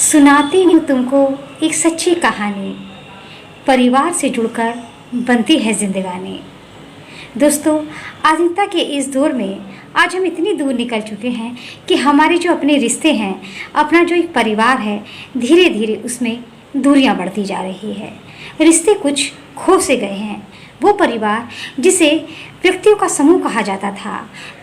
सुनाती हूँ तुमको एक सच्ची कहानी। परिवार से जुड़कर बनती है जिंदगानी। दोस्तों, आधुनिकता के इस दौर में आज हम इतनी दूर निकल चुके हैं कि हमारे जो अपने रिश्ते हैं, अपना जो एक परिवार है, धीरे धीरे उसमें दूरियां बढ़ती जा रही है। रिश्ते कुछ खो से गए हैं। वो परिवार जिसे व्यक्तियों का समूह कहा जाता था,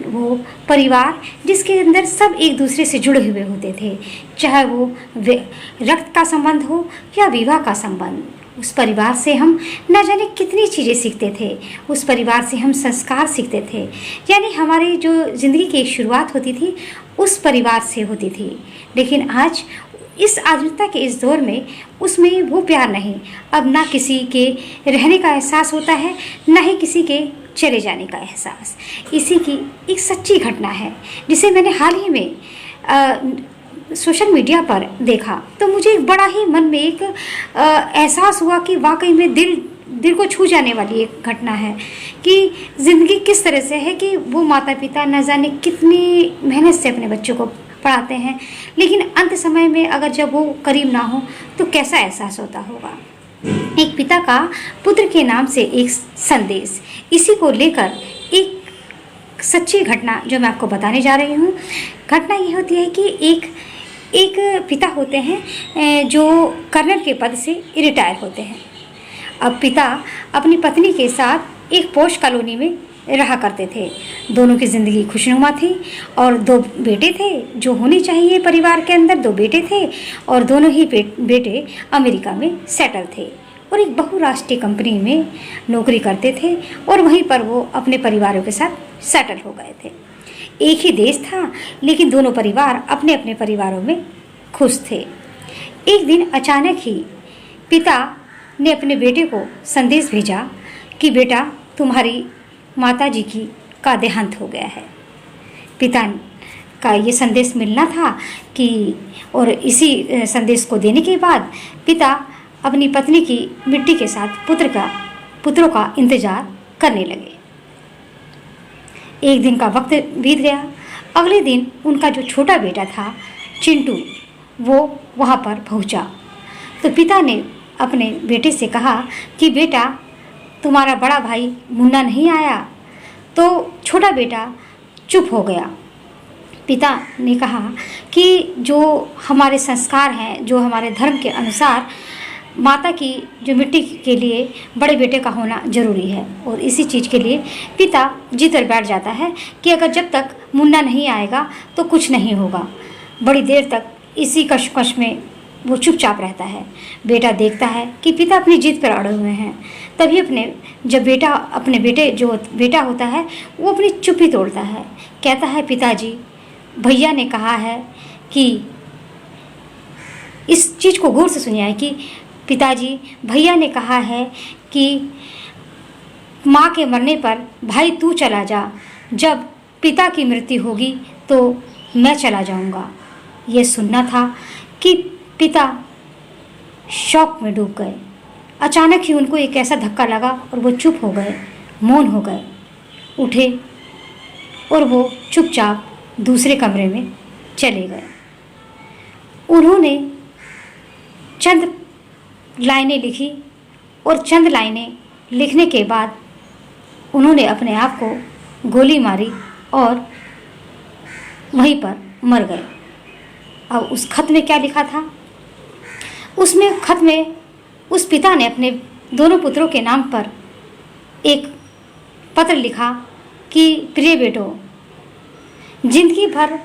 वो परिवार जिसके अंदर सब एक दूसरे से जुड़े हुए होते थे, चाहे वो रक्त का संबंध हो या विवाह का संबंध। उस परिवार से हम न जाने कितनी चीज़ें सीखते थे, उस परिवार से हम संस्कार सीखते थे। यानी हमारी जो ज़िंदगी की एक शुरुआत होती थी उस परिवार से होती थी। लेकिन आज इस आधुनिकता के इस दौर में उसमें वो प्यार नहीं। अब ना किसी के रहने का एहसास होता है, ना ही किसी के चले जाने का एहसास। इसी की एक सच्ची घटना है जिसे मैंने हाल ही में सोशल मीडिया पर देखा, तो मुझे एक बड़ा ही मन में एक एहसास हुआ कि वाकई में दिल को छू जाने वाली एक घटना है कि ज़िंदगी किस तरह से है कि वो माता पिता न जाने कितनी मेहनत से अपने बच्चों को पढ़ाते हैं, लेकिन अंत समय में अगर जब वो करीब ना हो तो कैसा एहसास होता होगा। एक पिता का पुत्र के नाम से एक संदेश, इसी को लेकर एक सच्ची घटना जो मैं आपको बताने जा रही हूँ। घटना ये होती है कि एक पिता होते हैं जो कर्नल के पद से रिटायर होते हैं। अब पिता अपनी पत्नी के साथ एक पोश कॉलोनी में रहा करते थे। दोनों की ज़िंदगी खुशनुमा थी और दो बेटे थे जो होने चाहिए परिवार के अंदर। दो बेटे थे और दोनों ही बेटे अमेरिका में सेटल थे और एक बहुराष्ट्रीय कंपनी में नौकरी करते थे और वहीं पर वो अपने परिवारों के साथ सेटल हो गए थे। एक ही देश था, लेकिन दोनों परिवार अपने अपने परिवारों में खुश थे। एक दिन अचानक ही पिता ने अपने बेटे को संदेश भेजा कि बेटा, तुम्हारी माताजी का देहांत हो गया है। पिता का ये संदेश मिलना था कि और इसी संदेश को देने के बाद पिता अपनी पत्नी की मिट्टी के साथ पुत्रों का इंतजार करने लगे। एक दिन का वक्त बीत गया। अगले दिन उनका जो छोटा बेटा था चिंटू, वो वहाँ पर पहुँचा। तो पिता ने अपने बेटे से कहा कि बेटा, तुम्हारा बड़ा भाई मुन्ना नहीं आया। तो छोटा बेटा चुप हो गया। पिता ने कहा कि जो हमारे संस्कार हैं, जो हमारे धर्म के अनुसार माता की जो मिट्टी के लिए बड़े बेटे का होना ज़रूरी है, और इसी चीज़ के लिए पिता जिद पर बैठ जाता है कि अगर जब तक मुन्ना नहीं आएगा तो कुछ नहीं होगा। बड़ी देर तक इसी कश्मकश में वो चुपचाप रहता है। बेटा देखता है कि पिता अपनी जिद पर अड़े हुए हैं। तभी जब अपने बेटे जो बेटा होता है वो अपनी चुप्पी तोड़ता है। कहता है, पिताजी, भैया ने कहा है कि इस चीज़ को गौर से सुनिए कि पिताजी, भैया ने कहा है कि माँ के मरने पर भाई तू चला जा, जब पिता की मृत्यु होगी तो मैं चला जाऊँगा। ये सुनना था कि पिता शौक में डूब गए। अचानक ही उनको एक ऐसा धक्का लगा और वो चुप हो गए, मौन हो गए। उठे और वो चुपचाप दूसरे कमरे में चले गए। उन्होंने चंद लाइनें लिखी और चंद लाइनें लिखने के बाद उन्होंने अपने आप को गोली मारी और वहीं पर मर गए। अब उस खत में क्या लिखा था? उसमें खत में उस पिता ने अपने दोनों पुत्रों के नाम पर एक पत्र लिखा कि प्रिय बेटो, जिंदगी भर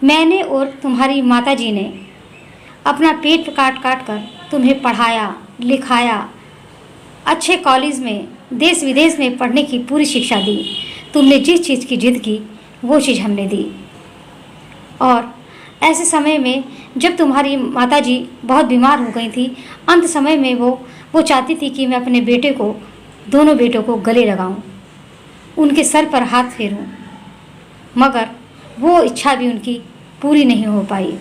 मैंने और तुम्हारी माताजी ने अपना पेट काट कर तुम्हें पढ़ाया लिखाया, अच्छे कॉलेज में देश विदेश में पढ़ने की पूरी शिक्षा दी। तुमने जिस चीज़ की जिद की वो चीज़ हमने दी। और ऐसे समय में जब तुम्हारी माताजी बहुत बीमार हो गई थी, अंत समय में वो चाहती थी कि मैं अपने बेटे को, दोनों बेटों को गले लगाऊं, उनके सर पर हाथ फेरूं, मगर वो इच्छा भी उनकी पूरी नहीं हो पाई।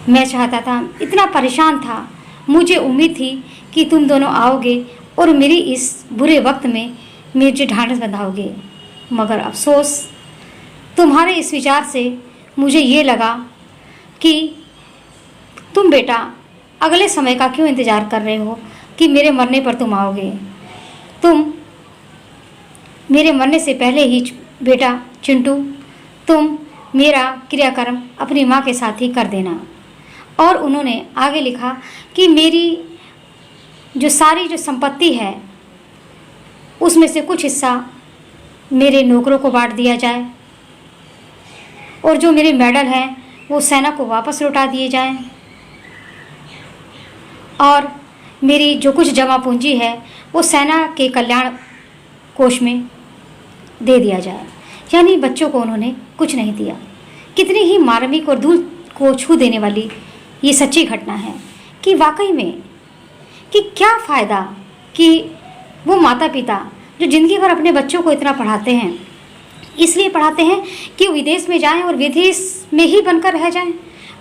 मैं चाहता था, इतना परेशान था, मुझे उम्मीद थी कि तुम दोनों आओगे और मेरी इस बुरे वक्त में मुझे ढांढस बंधाओगे, मगर अफसोस तुम्हारे इस विचार से मुझे ये लगा कि तुम बेटा अगले समय का क्यों इंतज़ार कर रहे हो कि मेरे मरने पर तुम आओगे? तुम मेरे मरने से पहले ही बेटा चिंटू, तुम मेरा क्रियाक्रम अपनी माँ के साथ ही कर देना। और उन्होंने आगे लिखा कि मेरी जो सारी जो संपत्ति है उसमें से कुछ हिस्सा मेरे नौकरों को बांट दिया जाए और जो मेरे मेडल हैं वो सेना को वापस लौटा दिए जाएं और मेरी जो कुछ जमा पूंजी है वो सेना के कल्याण कोष में दे दिया जाए। यानी बच्चों को उन्होंने कुछ नहीं दिया। कितनी ही मार्मिक और दिल को छू देने वाली ये सच्ची घटना है कि वाकई में कि क्या फ़ायदा कि वो माता पिता जो ज़िंदगी भर अपने बच्चों को इतना पढ़ाते हैं, इसलिए पढ़ाते हैं कि वो विदेश में जाएं और विदेश में ही बनकर रह जाएं,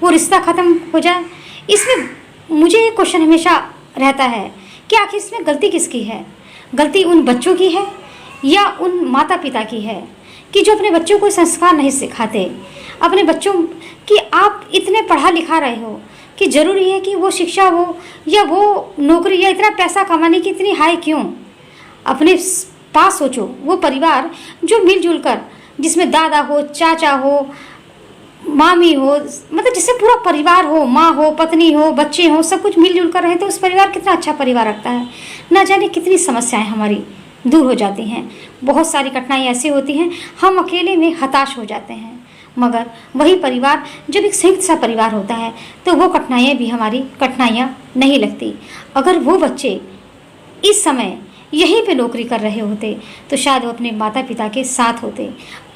वो रिश्ता ख़त्म हो जाए। इसमें मुझे एक क्वेश्चन हमेशा रहता है कि आखिर इसमें गलती किसकी है? गलती उन बच्चों की है या उन माता पिता की है कि जो अपने बच्चों को संस्कार नहीं सिखाते, अपने बच्चों कि आप इतने पढ़ा लिखा रहे हो कि ज़रूरी है कि वो शिक्षा हो या वो नौकरी या इतना पैसा कमाने की इतनी हाई क्यों? अपने पास सोचो, वो परिवार जो मिलजुल कर, जिसमें दादा हो, चाचा हो, मामी हो, मतलब जिससे पूरा परिवार हो, माँ हो, पत्नी हो, बच्चे हो, सब कुछ मिलजुल कर रहे तो उस परिवार कितना अच्छा परिवार रखता है। ना जाने कितनी समस्याएं हमारी दूर हो जाती हैं। बहुत सारी कठिनाई ऐसी होती हैं हम अकेले में हताश हो जाते हैं, मगर वही परिवार जब एक संयुक्त सा परिवार होता है तो वो कठिनाइयाँ भी हमारी कठिनाइयाँ नहीं लगती। अगर वो बच्चे इस समय यहीं पे नौकरी कर रहे होते तो शायद वो अपने माता पिता के साथ होते।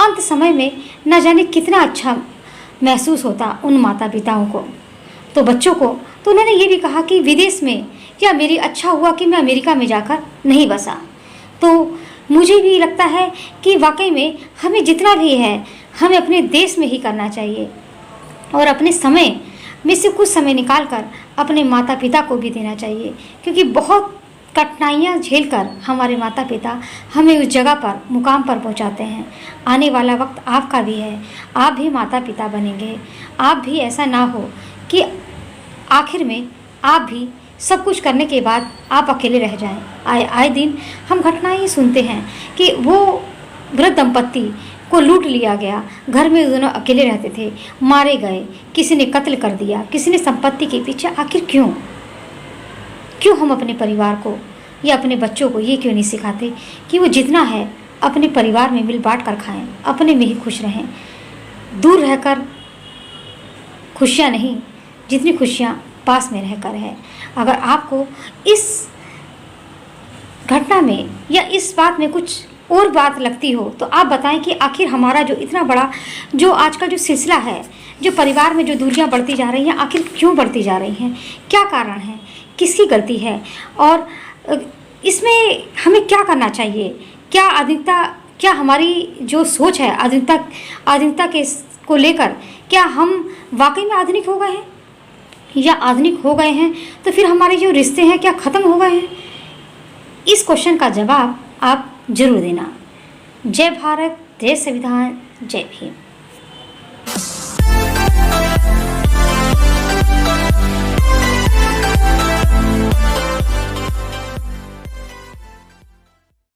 अंत समय में न जाने कितना अच्छा महसूस होता उन माता पिताओं को। तो बच्चों को तो उन्होंने ये भी कहा कि विदेश में या मेरी अच्छा हुआ कि मैं अमेरिका में जाकर नहीं बसा। तो मुझे भी लगता है कि वाकई में हमें जितना भी है हमें अपने देश में ही करना चाहिए और अपने समय में से कुछ समय निकाल कर अपने माता पिता को भी देना चाहिए, क्योंकि बहुत कठिनाइयाँ झेलकर हमारे माता पिता हमें उस जगह पर मुकाम पर पहुंचाते हैं। आने वाला वक्त आपका भी है, आप भी माता पिता बनेंगे। आप भी ऐसा ना हो कि आखिर में आप भी सब कुछ करने के बाद आप अकेले रह जाएं। आए दिन हम घटनाएं सुनते हैं कि वो वृद्ध दंपत्ति को लूट लिया गया, घर में दोनों अकेले रहते थे, मारे गए, किसी ने कत्ल कर दिया, किसी ने संपत्ति के पीछे। आखिर क्यों हम अपने परिवार को या अपने बच्चों को ये क्यों नहीं सिखाते कि वो जितना है अपने परिवार में मिल बांट कर खाएं, अपने में ही खुश रहें। दूर रहकर खुशियाँ नहीं, जितनी खुशियाँ पास में रहकर है। अगर आपको इस घटना में या इस बात में कुछ और बात लगती हो तो आप बताएं कि आखिर हमारा जो इतना बड़ा जो आज का जो सिलसिला है, जो परिवार में जो दूरियां बढ़ती जा रही हैं, आखिर क्यों बढ़ती जा रही हैं, क्या कारण है, किसकी गलती है और इसमें हमें क्या करना चाहिए? क्या हमारी जो सोच है आधुनिकता के को लेकर, क्या हम वाकई में आधुनिक हो गए हैं या आधुनिक हो गए हैं तो फिर हमारे जो रिश्ते हैं क्या ख़त्म हो गए हैं? इस क्वेश्चन का जवाब आप जरूर देना। जय भारत, जय संविधान, जय भीम।